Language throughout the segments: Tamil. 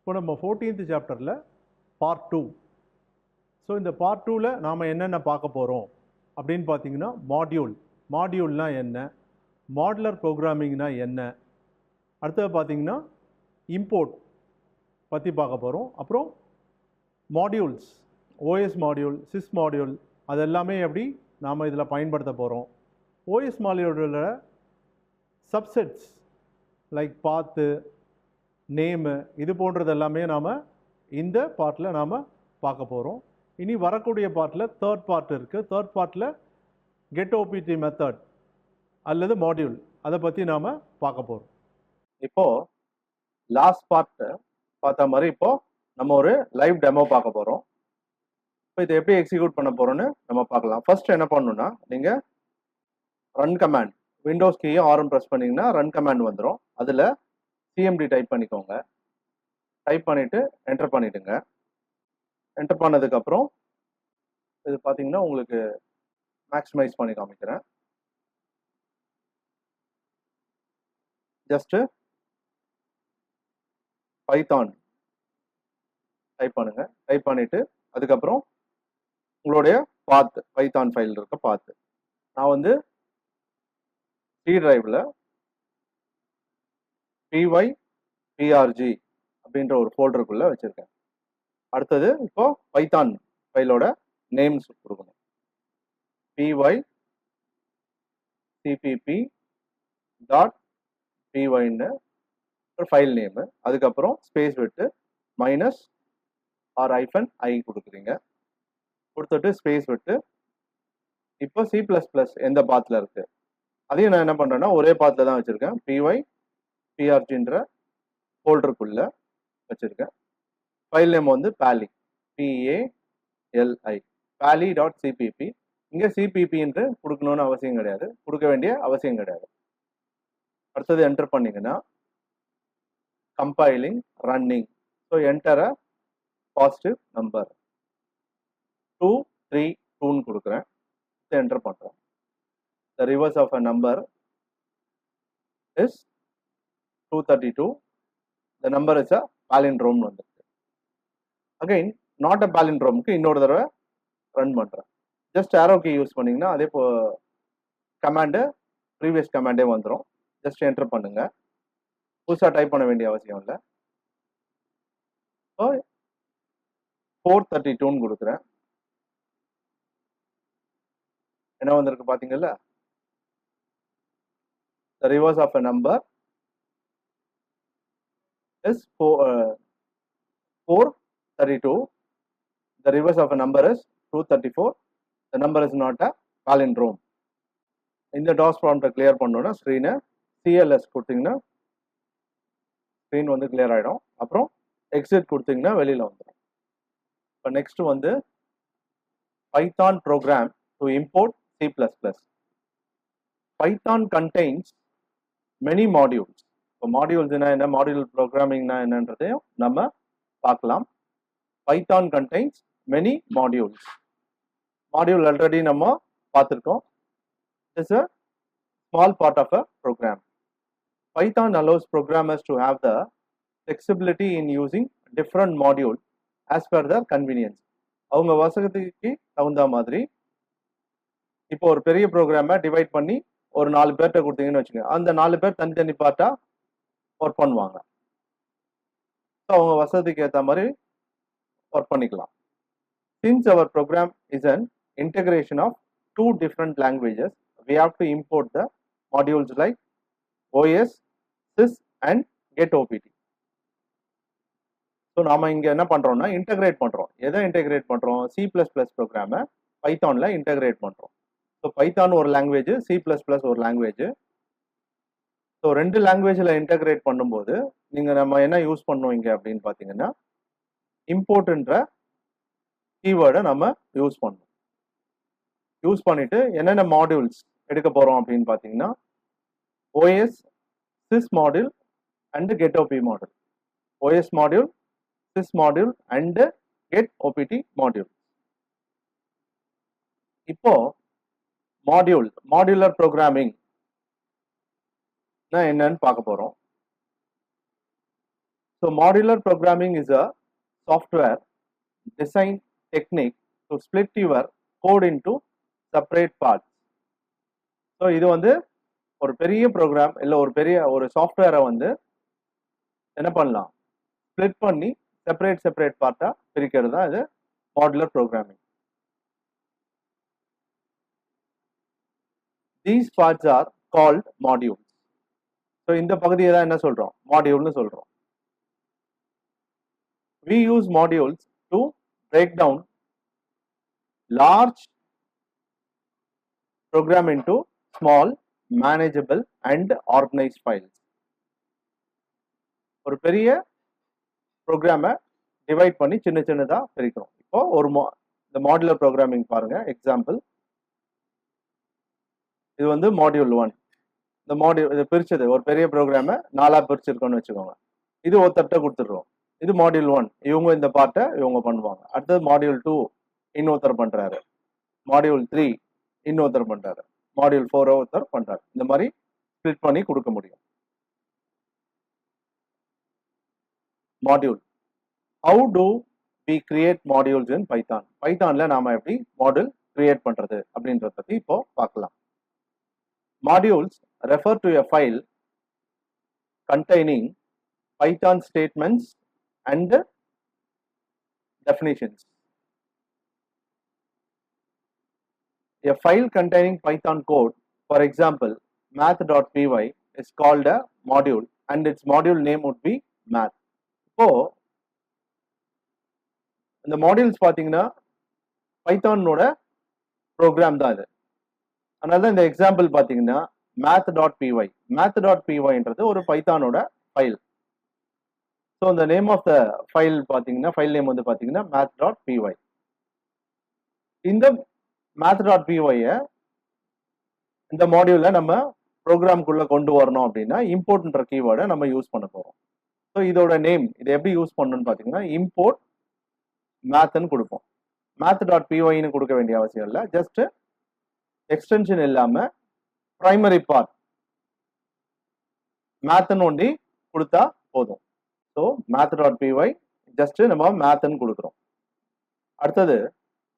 இப்போ நம்ம 14th சாப்டரில் பார்ட் 2. ஸோ இந்த பார்ட் 2ல் நாம் என்னென்ன பார்க்க போகிறோம் அப்படின்னு பார்த்தீங்கன்னா மாடியூல்னா என்ன, மாடுலர் ப்ரோக்ராமிங்னா என்ன, அடுத்தது பார்த்தீங்கன்னா இம்போர்ட் பற்றி பார்க்க போகிறோம். அப்புறம் modules, OS module, sis module, அதெல்லாமே எப்படி நாம் இதில் பயன்படுத்த போகிறோம். ஓஎஸ் மாடியூலில் சப்செட்ஸ் லைக் பாத்து, நேமு, இது போன்றது எல்லாமே நாம் இந்த பார்ட்டில் நாம் பார்க்க போகிறோம். இனி வரக்கூடிய பார்ட்டில் தேர்ட் பார்ட் இருக்குது. தேர்ட் பார்ட்டில் கெட் ஓபிடி மெத்தட் அல்லது மாடியூல், அதை பற்றி நாம் பார்க்க போகிறோம். இப்போது லாஸ்ட் பார்ட் பார்த்த மாதிரி இப்போது நம்ம ஒரு லைவ் டெமோ பார்க்க போகிறோம். இப்போ இதை எப்படி எக்ஸிக்யூட் பண்ண போகிறோன்னு நம்ம பார்க்கலாம். ஃபர்ஸ்ட் என்ன பண்ணணும்னா, நீங்கள் ரன் கமாண்ட், விண்டோஸ் கீயை ஆர்எம் ப்ரெஸ் பண்ணிங்கன்னா ரன் கமாண்ட் வந்துடும். அதில் சிஎம்டி டைப் பண்ணிக்கோங்க. டைப் பண்ணிவிட்டு என்டர் பண்ணிவிடுங்க. என்டர் பண்ணதுக்கப்புறம் இது பார்த்தீங்கன்னா உங்களுக்கு மேக்ஸிமைஸ் பண்ணி காமிக்கிறேன். ஜஸ்ட்டு பைத்தான் டைப் பண்ணுங்க. டைப் பண்ணிவிட்டு அதுக்கப்புறம் உங்களுடைய பாத், பைத்தான் ஃபைல் இருக்க பாத்து, நான் வந்து சி டிரைவில் PYPRG அப்படின்ற ஒரு ஃபோல்டருக்குள்ளே வச்சுருக்கேன். அடுத்தது இப்போ பைத்தான் ஃபைலோட நேம்ஸ் கொடுக்கணும். pycpp.pyன்னு ஒரு ஃபைல் நேமு, அதுக்கப்புறம் ஸ்பேஸ் விட்டு -or-i கொடுக்குறீங்க. கொடுத்துட்டு ஸ்பேஸ் விட்டு இப்போ C++ எந்த பாத்தில் இருக்குது அதையும் நான் என்ன பண்ணுறேன்னா ஒரே பாத்தில் தான் வச்சுருக்கேன். PYPRGன்ற ஃபோல்டருக்குள்ளே வச்சுருக்கேன். ஃபைல் நேம் வந்து PALI, PALI, pali.cpp. இங்கே சிபிபின்னு கொடுக்கணும்னு அவசியம் கிடையாது, கொடுக்க வேண்டிய அவசியம் கிடையாது. அடுத்தது என்டர் பண்ணிங்கன்னா compiling, running. So enter uh positive number 232ன்னு கொடுக்குறேன். என்டர் பண்ணுறேன். The reverse of a number is 232. The number is a palindrome வந்துருக்கு. Again, not a palindromeக்கு இன்னொரு தடவை ரன் பண்ணுறேன். ஜஸ்ட் arrow key யூஸ் பண்ணிங்கன்னா அதே கமாண்டு ப்ரீவியஸ் கமாண்டே வந்துடும். ஜஸ்ட் என்டர் பண்ணுங்க. புதுசாக டைப் பண்ண வேண்டிய அவசியம் இல்லை. ஸோ 432ன்னு கொடுக்குறேன். என்ன வந்திருக்கு பார்த்தீங்களா? The reverse of a number is 432. The reverse of a number is 234. The number is not a palindrome. இந்த DOS prompt clear பண்ணோன்னா ஸ்க்ரீனை CLS கொடுத்தீங்கன்னா ஸ்க்ரீன் வந்து கிளியர் ஆகிடும். அப்புறம் எக்ஸிட் கொடுத்தீங்கன்னா வெளியில் வந்துடும். இப்போ நெக்ஸ்ட் வந்து Python program to import C++. Python contains many modules. இப்போ மாடியூல்ஸ்னா என்ன, மாடியூல் ப்ரோக்ராமிங்னா என்னன்றதையும் நம்ம பார்க்கலாம். Python contains many modules. Module already நம்ம பார்த்துருக்கோம். It's a small part of a program. Python allows programmers to have the flexibility in using different modules as per their convenience. அவங்க வசதிக்கு தகுந்த மாதிரி இப்போ ஒரு பெரிய ப்ரோக்ராமை டிவைட் பண்ணி ஒரு 4 பேர்கிட்ட கொடுத்தீங்கன்னு வச்சுக்கோங்க. அந்த 4 பேர் தனித்தனி பார்ட்டாக ஒர்க் பண்ணுவாங்க. ஸோ அவங்க வசதிக்கு ஏற்ற மாதிரி ஒர்க் பண்ணிக்கலாம். Since our program is an integration of 2 different languages, we have to import the modules like OS, sys and get OPT. So நாம் இங்கே என்ன பண்ணுறோம்னா இன்டகிரேட் பண்ணுறோம். எதை இன்டகிரேட் பண்ணுறோம்? C++ ப்ரோக்ராமை பைத்தானில் இன்டகிரேட் பண்ணுறோம். ஸோ பைத்தான் ஒரு லாங்குவேஜ், C++ ஒரு லாங்குவேஜ். ஸோ 2 லாங்குவேஜில் இன்டகிரேட் பண்ணும்போது நீங்கள் நம்ம என்ன யூஸ் பண்ணோம் இங்கே அப்படின்னு பார்த்தீங்கன்னா இம்போர்ட்ன்ற கீவேர்டை நம்ம யூஸ் பண்ணோம். யூஸ் பண்ணிவிட்டு என்னென்ன மாடியூல்ஸ் எடுக்க போகிறோம் அப்படின்னு பார்த்தீங்கன்னா OS, sys module and get OP module. OS module, sys module and get OPT module. இப்போ மாடியுலர் ப்ரோக்ராமிங் என்னன்னு பார்க்க போகிறோம். So modular programming is a software design technique to split your code into separate parts. So இது வந்து ஒரு பெரிய ப்ரோக்ராம் இல்லை ஒரு பெரிய ஒரு சாஃப்ட்வேரை வந்து என்ன பண்ணலாம், ஸ்ப்ளிட் பண்ணி செப்பரேட் பார்ட்டாக பிரிக்கிறது தான் இது modular programming. These parts are called modules. So இந்த பகுதியை தான் என்ன சொல்றோம், மாடியூல்னு சொல்றோம். We use modules to break down large program into small, manageable and organized files. ஒரு பெரிய ப்ரோக்ராமை டிவைட் பண்ணி சின்ன சின்னதாக பிரிக்கிறோம். இப்போ ஒரு இந்த மாடுலர் ப்ரோக்ராமிங் பாருங்க. எக்ஸாம்பிள், இது வந்து மாடியூல் 1. இந்த மாடியூல் இது பிரிச்சது ஒரு பெரிய ப்ரோக்ராமை 4 பிரிச்சிருக்கோம்னு வச்சுக்கோங்க. இது ஒருத்தட்ட கொடுத்துடுறோம். இது மாடியூல் 1, இவங்க இந்த பார்ட்டை இவங்க பண்ணுவாங்க. அடுத்தது மாடியூல் 2 இன்னொருத்தர் பண்றாரு, மாடியூல் 3 இன்னொருத்தர் பண்றாரு, மாடியூல் 4 ஒருத்தர் பண்றாரு. இந்த மாதிரி ஸ்ப்ளிட் பண்ணி கொடுக்க முடியும். Module, how to we create modules in Python? பைத்தான்ல நாம எப்படி மாடியூல் கிரியேட் பண்றது அப்படின்றத பத்தி இப்போ பார்க்கலாம். Modules refer to a file containing Python statements and definitions. A file containing Python code, for example, math.py is called a module and its module name would be math. இப்போ இந்த மாடியூல்ஸ் பார்த்தீங்கன்னா பைத்தானோட ப்ரோக்ராம் தான் இது. அதனால தான் இந்த எக்ஸாம்பிள் பார்த்தீங்கன்னா math.py ஒரு பைத்தானோட ஃபைல். ஸோ இந்த நேம் ஆஃப் த ஃபைல் பார்த்தீங்கன்னா ஃபைல் நேம் வந்து பார்த்தீங்கன்னா math.py. இந்த math.py-ஐ இந்த மாடியூலில் நம்ம ப்ரோக்ராம்குள்ளே கொண்டு வரணும் அப்படின்னா இம்போர்ட்ன்ற கீவேர்டை நம்ம யூஸ் பண்ண போகிறோம். ஸோ இதோட நேம் இதை எப்படி யூஸ் பண்ணணும்னு பார்த்தீங்கன்னா இம்போர்ட் மேத்ன்னு கொடுப்போம். math.py-ன்னு கொடுக்க வேண்டிய அவசியம் இல்லை, ஜஸ்ட் எக்ஸ்டென்ஷன் இல்லாமல் ப்ரைமரி பார்ட் மேத்ன்னு ஒண்டி கொடுத்தா போதும். ஸோ math.py ஜஸ்ட் நம்ம மேத்ன்னு கொடுக்குறோம். அடுத்தது,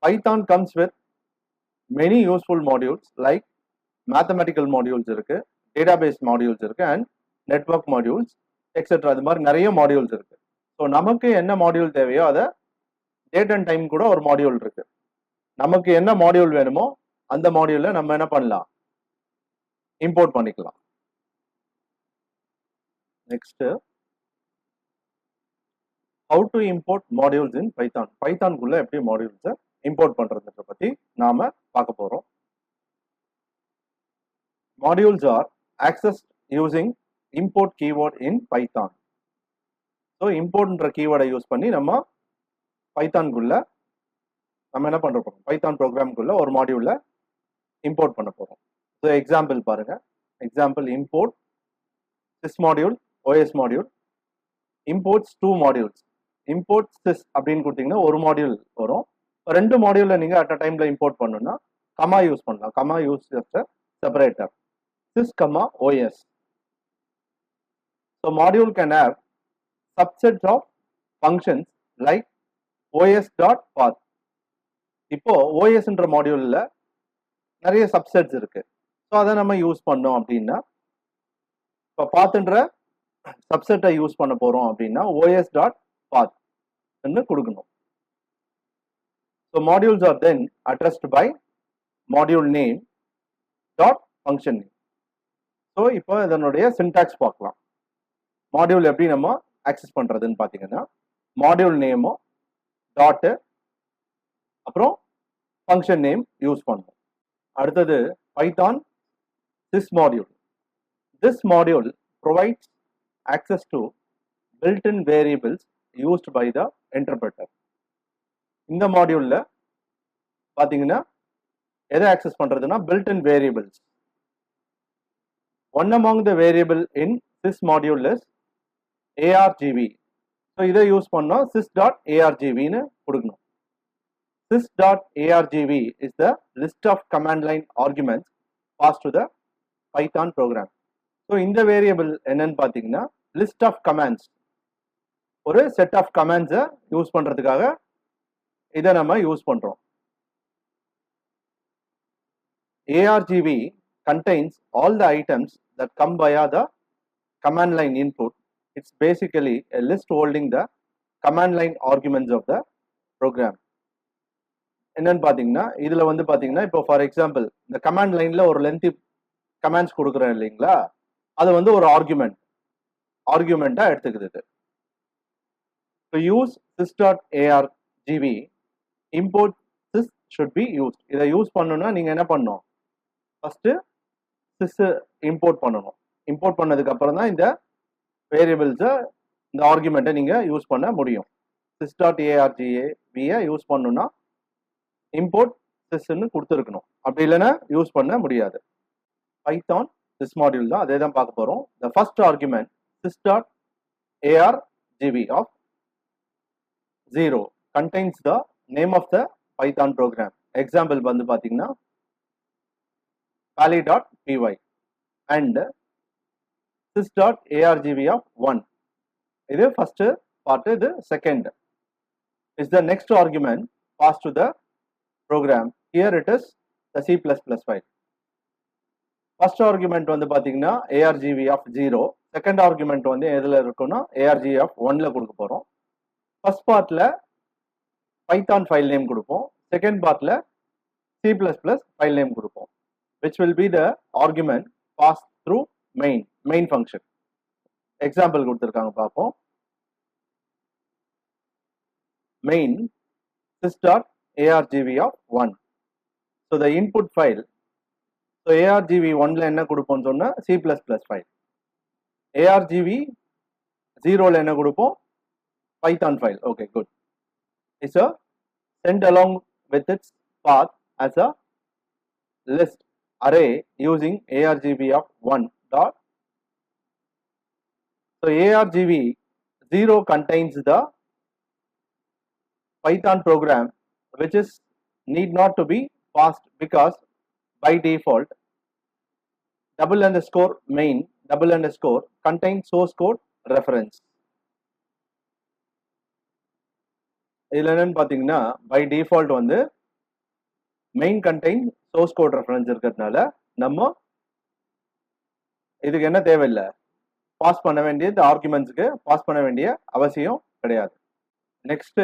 Python comes with many useful modules like mathematical modules இருக்கு, டேட்டாபேஸ் மாடியூல்ஸ் இருக்கு அண்ட் நெட்வொர்க் மாடியூல்ஸ் எக்ஸெட்ரா. இது மாதிரி நிறைய மாடியூல்ஸ் இருக்கு. ஸோ நமக்கு என்ன மாடியூல் தேவையோ அதை டேட் அண்ட் டைம் கூட ஒரு மாடியூல் இருக்கு. நமக்கு என்ன மாடியூல் வேணுமோ அந்த மாடியூல்ல நம்ம என்ன பண்ணலாம், இம்போர்ட் பண்ணிக்கலாம். Next, how to import modules in Python? பைத்தான்குள்ள எப்படி மாடியூல்ஸை இம்போர்ட் பண்றதுன்ற பத்தி நாம பார்க்க போறோம். Modules are accessed using import keyword in Python. So இம்போர்ட்ன்ற கீவேர்டை யூஸ் பண்ணி நம்ம பைத்தான்குள்ள நம்ம என்ன பண்ற போறோம், பைத்தான் ப்ரோக்ராம்குள்ள ஒரு மாடியூல்ல இம்போர்ட் பண்ண போறோம். ஸோ எக்ஸாம்பிள் பாருங்க. Example, import sys module, OS module, imports 2 modules. Import sys அப்படின்னு கொடுத்தீங்கன்னா ஒரு மாடியூல் வரும். 2 மாடியூல்ல நீங்க அட் அ டைம்ல இம்போர்ட் பண்ணணும்னா கமா யூஸ் பண்ணலாம். Comma use separator sys, OS. So module can have subsets of functions like os.path. இப்போ OSன்ற மாடியூல்ல நிறைய சப்செட்ஸ் இருக்கு. ஸோ அதை நம்ம யூஸ் பண்ணோம் அப்படின்னா, இப்போ பாத்ன்ற சப்செட்டை யூஸ் பண்ண போறோம் அப்படின்னா os.path கொடுக்கணும். So modules are then addressed by module name dot function name. So இப்போ இதனுடைய சின்டாக்ஸ் பார்க்கலாம். மாடியூல் எப்படி நம்ம ஆக்சஸ் பண்றதுன்னு பார்த்தீங்கன்னா, மாடியூல் நேமோ டாட்டு அப்புறம் ஃபங்க்ஷன் நேம் யூஸ் பண்ணணும். அடுத்தது, Python sys module. This module provides access to built-in variables used by the interpreter. இந்த மாடியூல்ல பாத்தீங்கன்னா எதை ஆக்சஸ் பண்றதுன்னா built-in variables. One among the variable in sys module is argv. So இதை யூஸ் பண்ணா sys.argv ன்னு கொடுக்கணும். sys.argv is the list of command line arguments passed to the Python program. So இந்த வேரியபிள் என்னன்னு பார்த்தீங்கன்னா லிஸ்ட் ஆஃப் கமாண்ட்ஸ். ஒரு செட் ஆஃப் கமாண்ட்ஸை யூஸ் பண்றதுக்காக இதை நம்ம யூஸ் பண்றோம். ARGV contains all the items that come via the command line input. It's basically a list holding the command line arguments of the program. என்னன்னு பாத்தீங்கன்னா இதுல வந்து பாத்தீங்கன்னா இப்போ ஃபார் எக்ஸாம்பிள் இந்த கமாண்ட் லைன்ல ஒரு லென்த்தி கமாண்ட்ஸ் கொடுக்குறேன் இல்லைங்களா, அது வந்து ஒரு ஆர்குமெண்டா எடுத்துக்குது. To use sys.argv import sys should be used. இதை யூஸ் பண்ணணும்னா நீங்க என்ன பண்ணணும், ஃபர்ஸ்ட் sys இம்போர்ட் பண்ணணும். இம்போர்ட் பண்ணதுக்கு அப்புறம் தான் இந்த வேரியபிள்ஸை இந்த ஆர்குமெண்ட்டை நீங்க யூஸ் பண்ண முடியும். sys.argv யூஸ் பண்ணணும்னா இம்போர்ட் sysன்னு கொடுத்துருக்கணும், அப்படி இல்லைன்னா யூஸ் பண்ண முடியாது. பைத்தான் திஸ் மாடியூல் தான் அதே தான் பார்க்க போறோம். The first argument sys.argv of 0 contains the name of the Python program. Example வந்து பாத்தீங்கன்னா pally.py and sys.argv of 1. இது first part, இது second is the next argument passed to the program. Here it is the C++ file. First argument வந்து பாத்தீங்கன்னா argv of 0, second argument வந்து எதுல இருக்குன்னா argv of 1ல கொடுக்க போறோம். ஃபர்ஸ்ட் பார்ட்ல பைத்தான் ஃபைல் நேம் கொடுப்போம், செகண்ட் பார்ட்ல C++ ஃபைல் நேம் கொடுப்போம், which will be the argument passed through main function. Example கொடுத்துருக்காங்க பார்ப்போம். main sys.argv of 1. So the input file, so argv 1ல என்ன கொடுப்போம்னு சொன்னா C++ ஃபைல், argv 0ல என்ன கொடுப்போம், Python file. Okay, good. It's a send along with its path as a list array using argv of 1 dot. So argv 0 contains the Python program which is need not to be passed because by default _main contains source code reference. இதுல என்னன்னு பாத்தீங்கன்னா பை டிஃபால்ட் வந்து main contain source code reference இருக்கிறதுனால நம்ம இதுக்கு என்ன தேவையில்லை, பாஸ் பண்ண வேண்டியது ஆர்குமெண்ட்ஸ்க்கு பாஸ் பண்ண வேண்டிய அவசியம் கிடையாது. Next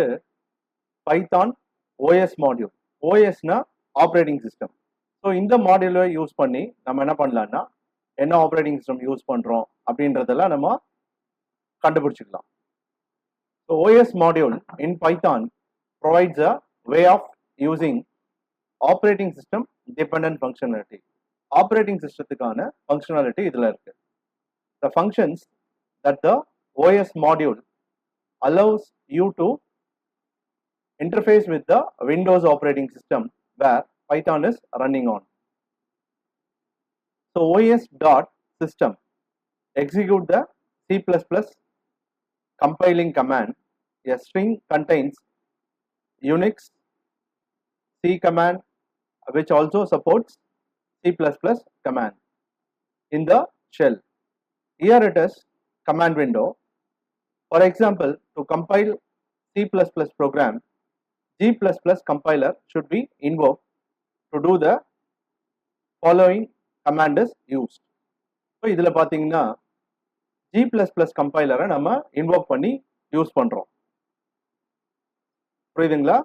Python OS module. OSனா ஆப்ரேட்டிங் சிஸ்டம். ஸோ இந்த மாடியூலை யூஸ் பண்ணி நம்ம என்ன பண்ணலாம்னா என்ன ஆப்ரேட்டிங் சிஸ்டம் யூஸ் பண்றோம் அப்படின்றதெல்லாம் நம்ம கண்டுபிடிச்சிக்கலாம். So OS module in Python provides a way of using operating system dependent functionality. Operating systemத்துக்கான functionality இதுல இருக்கு. The functions that the OS module allows you to interface with the Windows operating system where Python is running on. So os.system execute the C++ compiling command. A string contains Unix C command which also supports C++ command in the shell. Here it is command window. For example, to compile C++ program, G++ compiler should be invoked to do the following command is used. So இதுல பாத்தீங்கன்னா G++ கம்பைலரை நம்ம இன்வோக் பண்ணி யூஸ் பண்றோம். புரியுதுங்களா?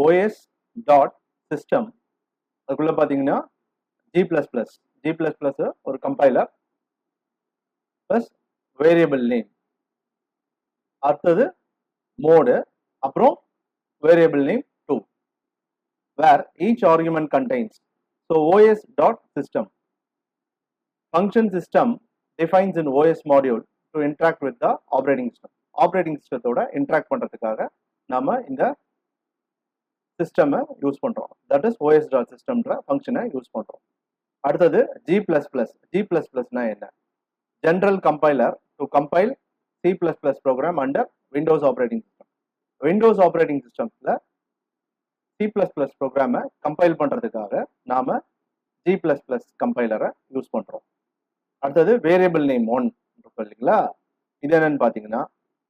os.system அதுக்குள்ள பாத்தீங்கன்னா G++ ஒரு கம்பைலர் பிளஸ் வேரியபிள் நேம், அடுத்தது மோடு, அப்புறம் variable name 2 where each argument contains. So os.system function system defines an OS module to interact with the operating system. Operating system interact பண்றதுக்காக நாம இந்த சிஸ்டம் யூஸ் பண்றோம். தட் இஸ் os.system ஃபங்க்ஷனை யூஸ் பண்றோம். அடுத்தது G++. G++னா என்ன? General compiler to compile C++ program under Windows operating system. Windows operating சிஸ்டம்ல C++ ப்ரோக்ராமை கம்பைல் பண்றதுக்காக நாம G++ கம்பைலரை யூஸ் பண்றோம். அடுத்தது வேரியபிள் நேம் 1 இல்லைங்களா? இது என்னன்னு பாத்தீங்கன்னா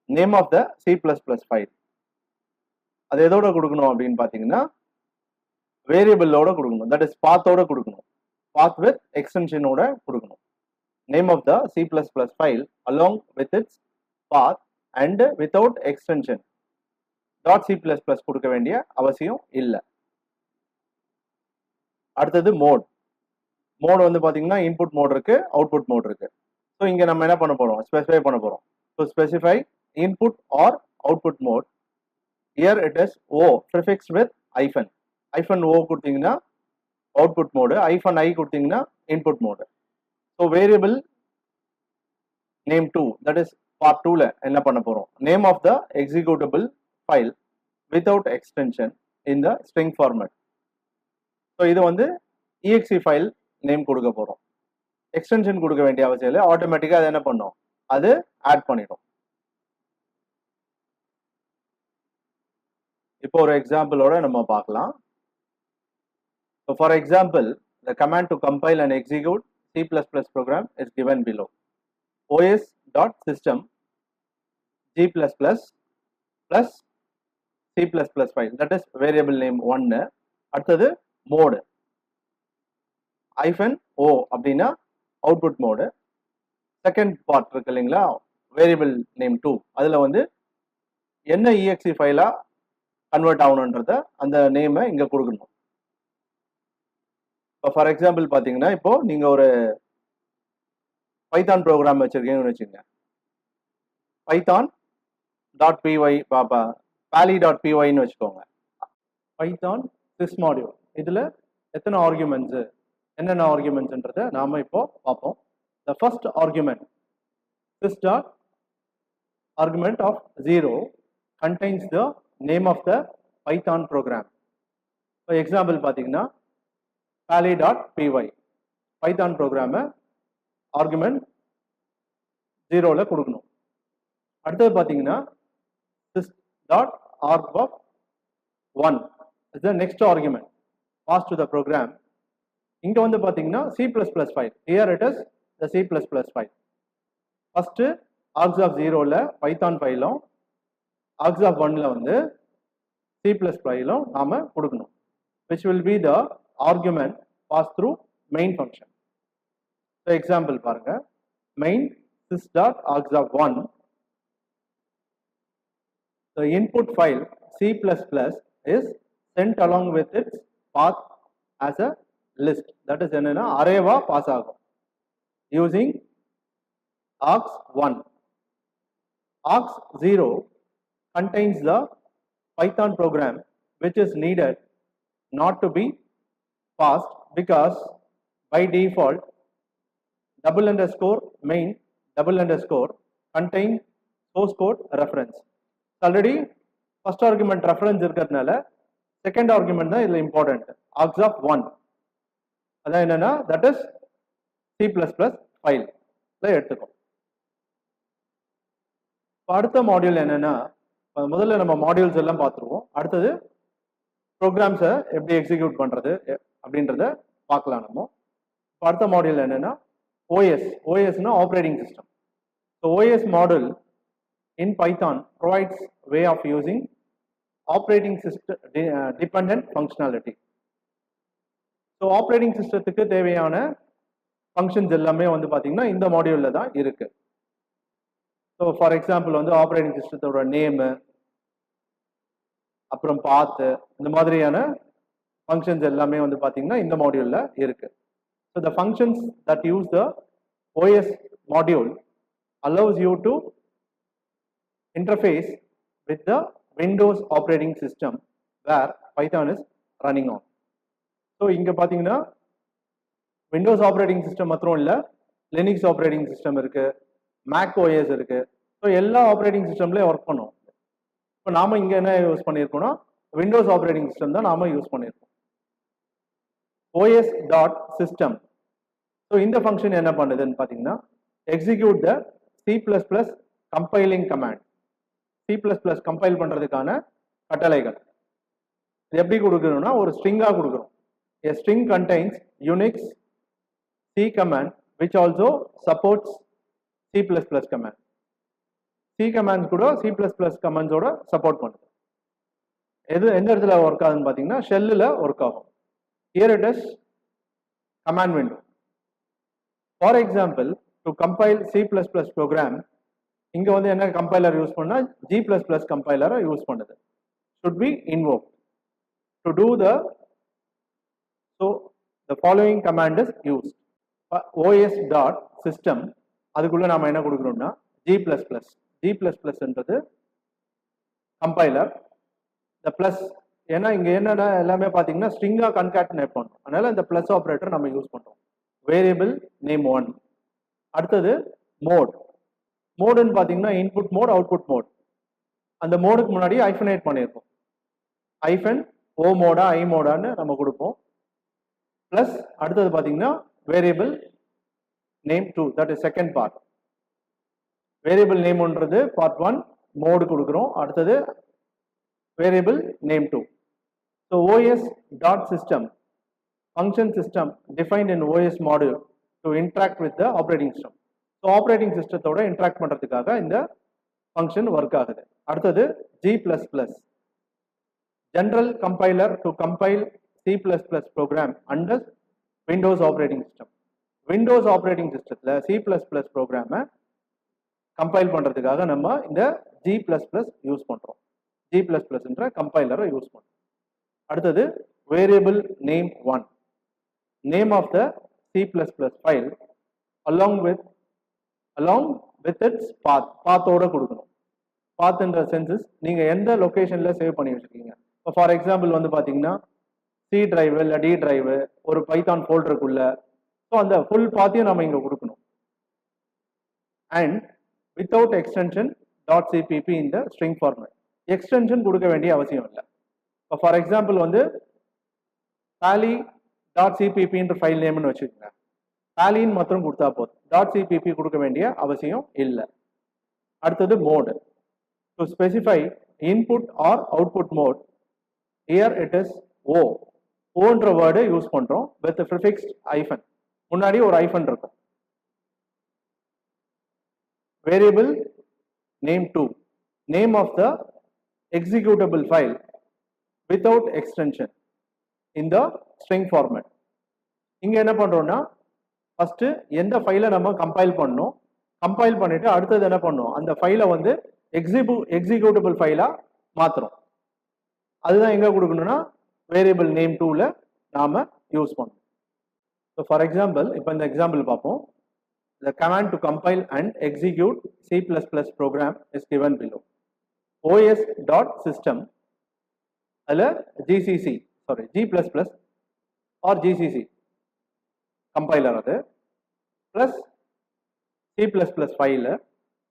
name of the C++ file. அது எதோட கொடுக்கணும் அப்படின்னு பார்த்தீங்கன்னா வேரியபிளோட கொடுக்கணும். தட் இஸ் பாத்தோட கொடுக்கணும். பாத் வித் எக்ஸ்டென்ஷனோட கொடுக்கணும். Name of the C++ file along with its path and without extension .c++ கொடுக்க வேண்டிய அவசியம் இல்லை. அடுத்தது மோட். மோட் வந்து பார்த்தீங்கன்னா இன்புட் மோட் இருக்கு, அவுட்புட் மோட் இருக்கு. ஸோ இங்கே நம்ம என்ன பண்ண போறோம், ஸ்பெசிஃபை பண்ண போறோம். So specify input or output mode. Here it is O prefixed with hyphen. Hyphen O கொடுத்தீங்கன்னா அவுட்புட் மோடு, hyphen I கொடுத்தீங்கன்னா input mode. So variable name 2 that is part 2ல என்ன பண்ண போறோம், name of the executable file without extension in the string format. So இது வந்து exe ஃபைல் நேம் கொடுக்க போறோம். எக்ஸ்டென்ஷன் கொடுக்க வேண்டிய அவசியம் இல்லை, ஆட்டோமேட்டிக்காக அது என்ன பண்ணும், அது ஆட் பண்ணிடும். இப்போ ஒரு எக்ஸாம்பிளோட நம்ம பார்க்கலாம். So for example, the command to compile and execute C++ program is given below. os.system g++ plus C++ file, that is variable name 1. அடுத்தது mode -o அப்படின்னா output mode. செகண்ட் பார்ட் இருக்கு இல்லைங்களா, வேரியபிள் நேம் 2, அதுல வந்து என்ன exe ஃபைலா கன்வெர்ட் ஆகணுன்றத அந்த நேமை இங்க கொடுக்கணும். இப்போ ஃபார் எக்ஸாம்பிள் பார்த்தீங்கன்னா, இப்போ நீங்க ஒரு பைத்தான் ப்ரோக்ராம் வச்சிருக்கீங்கன்னு வச்சுக்கோங்க. python.py pally.pyன்னு வச்சுக்கோங்க. பைத்தான் sys மாடியூல், இதுல எத்தனை ஆர்குமெண்ட்ஸ், என்னென்ன ஆர்குமெண்ட்ஸ்ன்றதை நாம இப்போ பார்ப்போம். The first argument sys.argument of 0 contains the name of the Python program. For example பார்த்தீங்கன்னா pally.py பைத்தான் ப்ரோக்ராமை ஆர்குமெண்ட் 0ல கொடுக்கணும். அடுத்தது பார்த்தீங்கன்னா sys.argv1 is the next argument passed to the program. இங்க வந்து பார்த்தீங்கன்னா C++ file, here it is the C++ file. first argv0ல பைத்தான் ஃபைலும் argv1ல வந்து C++ ஃபைலும் நாம கொடுக்கணும், which will be the argument passed through main function. So example பாருங்க, main sys.argv1, the input file C++ is sent along with its path as a list, that is என்னன்னா அரேவா பாஸ் ஆகும் using args1. args0 contains the Python program which is needed not to be passed because by default _main contain source code reference. Already first argument reference இருக்கிறதுனால second argument தான் இதுல important, args1. அதான் என்னன்னா that is C++ file எடுத்துக்கும். அடுத்த மாடியூல் என்னன்னா, முதல்ல நம்ம மாடியூல்ஸ் எல்லாம் பார்த்துருவோம். அடுத்தது ப்ரோக்ராம்ஸை எப்படி எக்ஸிக்யூட் பண்றது அப்படின்றத பார்க்கலாம் நம்ம. அடுத்த மாடியூல் என்னன்னா OS operating system. So OS model in Python provides way of using operating system dependent functionality. So operating சிஸ்டத்துக்கு தேவையான ஃபங்க்ஷன்ஸ் எல்லாமே வந்து பார்த்தீங்கன்னா இந்த மாடியூல்ல தான் இருக்கு. ஸோ ஃபார் எக்ஸாம்பிள் வந்து ஆப்ரேட்டிங் சிஸ்டத்தோட நேமு, அப்புறம் பாத்து, இந்த மாதிரியான ஃபங்க்ஷன்ஸ் எல்லாமே வந்து பார்த்தீங்கன்னா இந்த மாடியூல்ல இருக்கு. So the functions that use the OS module allows you to interface with the Windows operating system where Python is running on. So இங்க பார்த்தீங்கன்னா விண்டோஸ் ஆப்ரேட்டிங் சிஸ்டம் மாத்திரம் இல்லை, லினிக்ஸ் ஆப்ரேட்டிங் சிஸ்டம் இருக்கு, மேக் OS இருக்கு. ஸோ எல்லா ஆப்ரேட்டிங் சிஸ்டம்லேயும் ஒர்க் பண்ணும். இப்போ நாம இங்க என்ன யூஸ் பண்ணியிருக்கோம்னா விண்டோஸ் ஆப்ரேட்டிங் சிஸ்டம் தான் நாம யூஸ் பண்ணியிருக்கோம். os.system. ஸோ இந்த ஃபங்க்ஷன் என்ன பண்ணுதுன்னு பார்த்தீங்கன்னா எக்ஸிக்யூட் த C++ compiling command. C++ compile பண்றதுக்கான கட்டளைகள். இது எப்படி கொடுக்கணும்னா ஒரு ஸ்ட்ரிங்கா கொடுக்குறோம். A string contains Unix C command which also supports C++ command. C commands கூட C++ கமாண்ட்ஸோட சப்போர்ட் பண்ணுது. எந்த இடத்துல ஒர்க் ஆகுதுன்னு பார்த்தீங்கன்னா ஷெல்லில் ஒர்க் ஆகும். Here it is command window. For example, to compile C++ program, இங்கே வந்து என்ன கம்பைலர் யூஸ் பண்ணா G++ கம்பைலரை யூஸ் பண்ணுது. should be invoked to do the following command is used. os.system அதுக்குள்ள நாம என்ன கொடுக்கறோம்னா G++ன்றது கம்பைலர். the plus ஏன்னா இங்க என்னன்னா எல்லாமே பாத்தீங்கன்னா ஸ்ட்ரிங்கா கன்காட்டினேட் பண்றோம், அதனால இந்த பிளஸ் ஆபரேட்டர் நம்ம யூஸ் பண்றோம். Variable name 1. அடுத்தது மோடுன்னு பாத்தீங்கன்னா இன்புட் மோட், அவுட்புட் மோட். அந்த மோடுக்கு முன்னாடி ஐஃபனேட் பண்ணியிருக்கோம். ஐஃபன் ஓ மோடா ஐ மோடான்னு நம்ம கொடுப்போம். பிளஸ் அடுத்தது பாத்தீங்கன்னா variable name 2, that is second part. Variable name ஒன்றது பார்ட் 1, மோடு கொடுக்குறோம். அடுத்தது variable name 2. So os.system function system defined in OS module to interact with the operating system. So operating சிஸ்டத்தோட இன்ட்ராக்ட் பண்றதுக்காக இந்த ஃபங்க்ஷன் ஒர்க் ஆகுது. அடுத்தது G++, general compiler to compile C++ program under Windows operating system. Windows operating systemல C++ ப்ரோக்ராமை கம்பைல் பண்றதுக்காக நம்ம இந்த G++ யூஸ் பண்றோம். G++ன்ற கம்பைலரை யூஸ் பண்றோம். அடுத்தது variable name 1, name of the C++ file along with its பாத்தோட கொடுக்கணும். பாத்ன்ற சென்சஸ் நீங்க எந்த லொகேஷன்ல சேவ் பண்ணி வச்சிருக்கீங்க. இப்போ ஃபார் எக்ஸாம்பிள் வந்து பாத்தீங்கன்னா சி டிரைவ் இல்லை டி டிரைவ் ஒரு பைத்தான் ஃபோல்டருக்குள்ள, ஸோ அந்த ஃபுல் பாத்தையும் நம்ம இங்க கொடுக்கணும். அண்ட் வித்தவுட் எக்ஸ்டென்ஷன் .cpp இந்த ஸ்ட்ரிங் ஃபார்மேட். எக்ஸ்டென்ஷன் கொடுக்க வேண்டிய அவசியம் இல்லை. இப்போ ஃபார் எக்ஸாம்பிள் வந்து tally.cppன்ற ஃபைல் நேம்னு வச்சுக்கோங்க. டாலின்னு மாத்திரம் கொடுத்தா போதும், .cpp கொடுக்க வேண்டிய அவசியம் இல்லை. அடுத்தது mode. To specify input or output mode, here it is ஓன்ற வேர்டு யூஸ் பண்றோம் வித் ப்ரிஃபிக்ஸ்ட் ஐஃபன். முன்னாடி ஒரு ஐஃபன் இருக்கும். Variable name 2, name of the executable file without extension இந்த ஸ்ட்ரிங் ஃபார்மேட். இங்க என்ன பண்றோம்னா ஃபர்ஸ்ட் எந்த ஃபைலை நம்ம கம்பைல் பண்ணணும், கம்பைல் பண்ணிட்டு அடுத்தது என்ன பண்ணணும், அந்த ஃபைலை வந்து எக்ஸிக்யூட்டபிள் ஃபைலா மாத்துறோம். அதுதான் எங்க கொடுக்கணும்னா வேரியபிள் நேம் 2ல நாம யூஸ் பண்ணணும். ஸோ ஃபார் எக்ஸாம்பிள் இப்போ இந்த எக்ஸாம்பிள் பார்ப்போம். The command to compile and execute C++ program is given below. os.system அல்ல GCC G++ or GCC compiler அது பிளஸ் C++ ஃபைல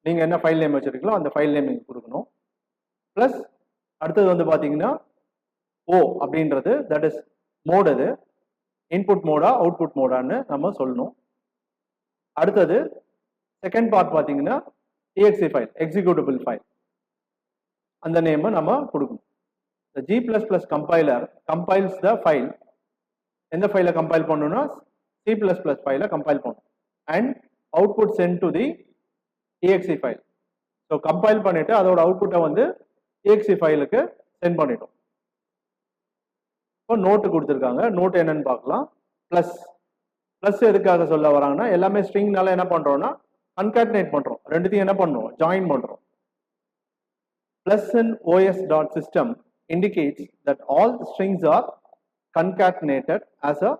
நீங்க என்ன ஃபைல் நேம் வச்சிருக்கீங்களோ அந்த ஃபைல் நேம் இங்க கொடுக்கணும். பிளஸ் அடுத்தது வந்து பாத்தீங்கன்னா அப்படின்றது தட் இஸ் மோட், அது இன்புட் மோடா அவுட்புட் மோடான்னு நம்ம சொல்லணும். அடுத்தது செகண்ட் பார்ட் பாத்தீங்கன்னா exe ஃபைல், எக்ஸிக்யூட்டபிள் ஃபைல், அந்த நேம் நம்ம கொடுக்கணும். The G++ compiler compiles the file. எந்த ஃபைலை கம்பைல் பண்ணணும்னா C++ ஃபைலை கம்பைல் பண்ணணும். And output sent to the exe file. So compile பண்ணிட்டு அதோட அவுட்புட்டை வந்து exe ஃபைலுக்கு சென்ட் பண்ணிட்டோம். இப்போ நோட்டு கொடுத்துருக்காங்க. நோட் என்னன்னு பார்க்கலாம். பிளஸ் எதுக்காக சொல்ல வராங்கன்னா எல்லாமே ஸ்ட்ரிங்னால என்ன பண்றோம்னா கன்காட்டினேட் பண்றோம், ரெண்டுத்தையும் என்ன பண்றோம் ஜாயின் பண்றோம். Plus in os.system indicates that all strings are concatenated as a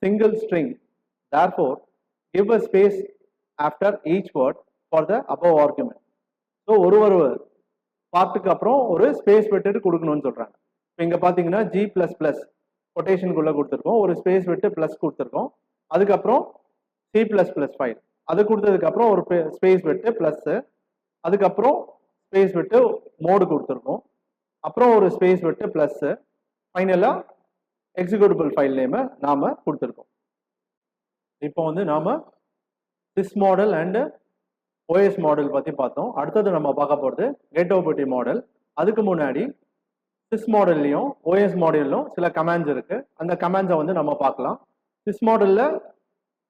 single string. Therefore, give a space after each word for the above argument. So ஒரு பார்ட்டுக்கு அப்புறம் ஒரு ஸ்பேஸ் விட்டுட்டு கொடுக்கணும்னு சொல்றாங்க. இப்போ இங்க பாத்தீங்கன்னா G++ கொட்டேஷனுக்குள்ள கொடுத்துருக்கோம், ஒரு ஸ்பேஸ் விட்டு பிளஸ் கொடுத்துருக்கோம். அதுக்கப்புறம் C++ ஃபைல் அது கொடுத்ததுக்கு அப்புறம் ஒரு ஸ்பேஸ் விட்டு பிளஸ், அதுக்கப்புறம் ஸ்பேஸ் விட்டு மோடு கொடுத்துருக்கோம், அப்புறம் ஒரு ஸ்பேஸ் விட்டு பிளஸ், ஃபைனலா எக்ஸிக்யூட்டபிள் ஃபைல் நேம் நாம கொடுத்துருக்கோம். இப்போ வந்து நாம sis model and OS model பத்தி பார்த்தோம். அடுத்தது நம்ம பார்க்க போறது கேட்டோபிலிட்டி மாடல். அதுக்கு முன்னாடி சிஸ் மாடல்லையும் OS மாடல்லும் சில கமாண்ட்ஸ் இருக்கு, அந்த கமாண்ட்ஸை வந்து நம்ம பார்க்கலாம். சிஸ் மாடல்ல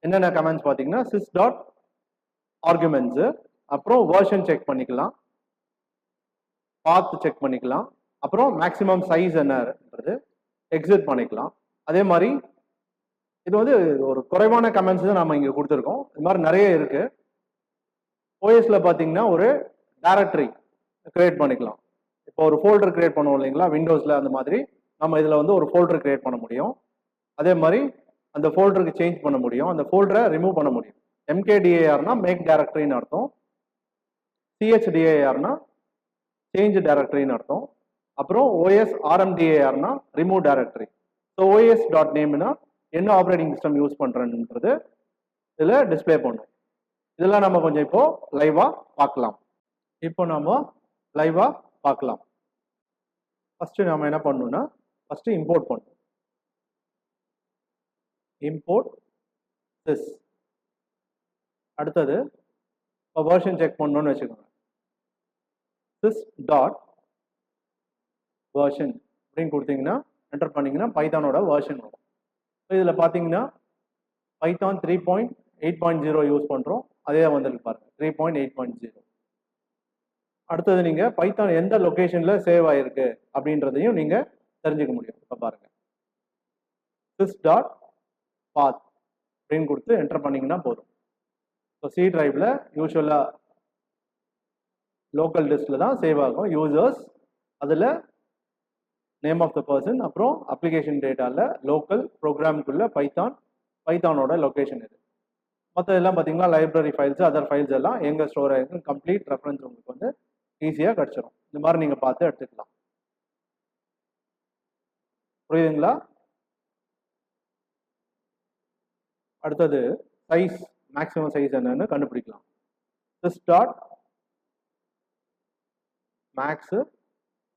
என்னென்ன கமாண்ட்ஸ் பார்த்தீங்கன்னா sys.arguments, அப்புறம் வெர்ஷன் செக் பண்ணிக்கலாம், பாத் செக் பண்ணிக்கலாம். அப்புறம் மேக்ஸிமம் சைஸ் என்னன்றது எக்ஸிட் பண்ணிக்கலாம். அதே மாதிரி இது வந்து ஒரு குறைவான கமெண்ட்ஸ் தான் நம்ம இங்க கொடுத்துருக்கோம். இது மாதிரி நிறைய இருக்கு. ஓஎஸ்ல பாத்தீங்கன்னா ஒரு டைரக்டரி கிரியேட் பண்ணிக்கலாம். இப்போ ஒரு ஃபோல்டர் கிரியேட் பண்ணுவோம் இல்லைங்களா, விண்டோஸ்ல அந்த மாதிரி நம்ம இதுல வந்து ஒரு ஃபோல்டர் கிரியேட் பண்ண முடியும். அதே மாதிரி அந்த ஃபோல்டருக்கு சேஞ்ச் பண்ண முடியும், அந்த ஃபோல்டரை ரிமூவ் பண்ண முடியும். MKDIRனா மேக் டைரக்டரின்னு அர்த்தம், CHDIRனா சேஞ்ச் டைரக்டரின்னு அர்த்தம், அப்புறம் OSRMDIRனா ரிமூவ் டைரக்டரி. ஸோ OS.nameனா என்ன ஆப்ரேட்டிங் சிஸ்டம் யூஸ் பண்றேன்ன்றது இதுல டிஸ்பிளே பண்ணும். இதெல்லாம் நம்ம கொஞ்சம் இப்போ லைவா பார்க்கலாம். இப்போ நம்ம லைவா பார்க்கலாம். ஃபர்ஸ்ட் நம்ம என்ன பண்ணணும்னா ஃபர்ஸ்ட் இம்போர்ட் பண்ணணும். Import this. அடுத்தது இப்போ வெர்ஷன் செக் பண்ணணும்னு வச்சுக்கோங்க. திஸ் டாட் வெர்ஷன் அப்படின்னு கொடுத்தீங்கன்னா என்டர் பண்ணீங்கன்னா பைத்தானோட வெர்ஷன் வரும். இதில் பார்த்தீங்கன்னா பைத்தான் 3.8.0 யூஸ் பண்ணுறோம். அதே வந்துருக்கு பாருங்க 3.8.0. அடுத்தது நீங்கள் பைத்தான் எந்த லொக்கேஷனில் சேவ் ஆகிருக்கு அப்படின்றதையும் நீங்கள் தெரிஞ்சுக்க முடியும். இப்போ பாருங்க திஸ் டாட் பாத் அப்படின்னு கொடுத்து என்டர் பண்ணீங்கன்னா போதும். ஸோ சி டிரைவ்ல யூஸ்வலாக லோக்கல் டிஸ்கில் தான் சேவ் ஆகும் யூசர்ஸ். அதில் நேம் ஆஃப் த பர்சன், அப்புறம் அப்ளிகேஷன் டேட்டாவில் லோக்கல் ப்ரோக்ராமுக்குள்ள பைத்தானோட லொக்கேஷன் இது. மற்ற எல்லாம் பார்த்தீங்கன்னா லைப்ரரி ஃபைல்ஸ், அதர் ஃபைல்ஸ் எல்லாம் எங்கே ஸ்டோர் ஆகிருக்கு கம்ப்ளீட் ரெஃபரன்ஸ் உங்களுக்கு வந்து ஈஸியாக கிடச்சிரும். இந்த மாதிரி நீங்கள் பார்த்து எடுத்துக்கலாம். புரியுதுங்களா? அடுத்தது சைஸ், மேக்ஸிமம் சைஸ் என்னன்னு கண்டுபிடிக்கலாம். திஸ் டாட் மேக்ஸ்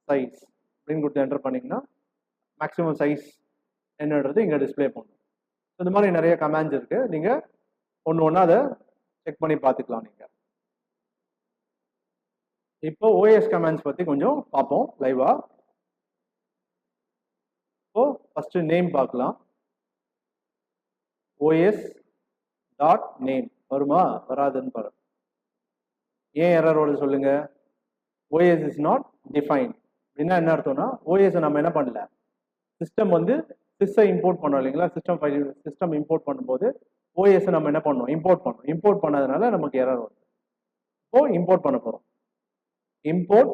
சைஸ் அப்படின்னு கொடுத்து என்டர் பண்ணிங்கன்னா மேக்ஸிமம் சைஸ் என்னன்றது இங்கே டிஸ்பிளே பண்ணும். இந்த மாதிரி நிறைய கமாண்ட்ஸ் இருக்கு. நீங்கள் ஒன்று ஒன்றா அதை செக் பண்ணி பார்த்துக்கலாம். நீங்கள் இப்போ ஓஎஸ் கமாண்ட்ஸ் பற்றி கொஞ்சம் பார்ப்போம் லைவா. இப்போ ஃபர்ஸ்ட் நேம் பார்க்கலாம். OS டாட் நேம் வருமா வராதுன்னு பாரு. ஏன் எரர் வருது சொல்லுங்க. OS இஸ் நாட் டிஃபைன் அப்படின்னா என்ன அர்த்தம்னா OS நம்ம என்ன பண்ணல, சிஸ்டம் வந்து சிஸ்ஸை இம்போர்ட் பண்ணோம் இல்லைங்களா, சிஸ்டம் இம்போர்ட் பண்ணும்போது OS நம்ம என்ன பண்ணோம், இம்போர்ட் பண்ணதுனால நமக்கு எரர் வருது. இப்போ இம்போர்ட் பண்ண போறோம். Import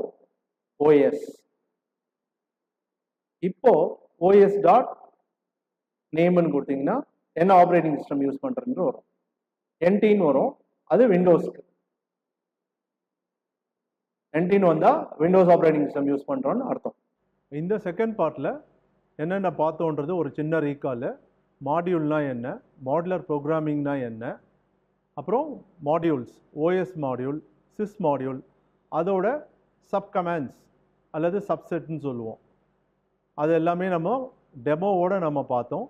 OS. இப்போ OS டாட் நேம்னு கொடுத்தீங்கன்னா என்ன ஆப்ரேட்டிங் சிஸ்டம் யூஸ் பண்றதுன்னு வரும். NTன்னு வரும், அது விண்டோஸ்க்கு. NTன்னு வந்தா விண்டோஸ் ஆப்ரேட்டிங் சிஸ்டம் யூஸ் பண்றோம்னு அர்த்தம். இந்த செகண்ட் பார்ட்டில் என்னென்ன பார்த்தோன்றது ஒரு சின்ன ரீகால். மாடியூல்னா என்ன, மாடுலர் ப்ரோக்ராமிங்னா என்ன, அப்புறம் modules, OS module, sis module, அதோட சப் கமாண்ட்ஸ் அல்லது சப்செட்னு சொல்லுவோம். அது எல்லாமே நம்ம டெமோவோட நம்ம பார்த்தோம்.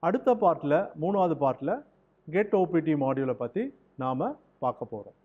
அடுத்த பார்ட்டில், மூணாவது பார்ட்டில் கெட் OPT மாடியூலை பற்றி நாம் பார்க்க போகிறோம்.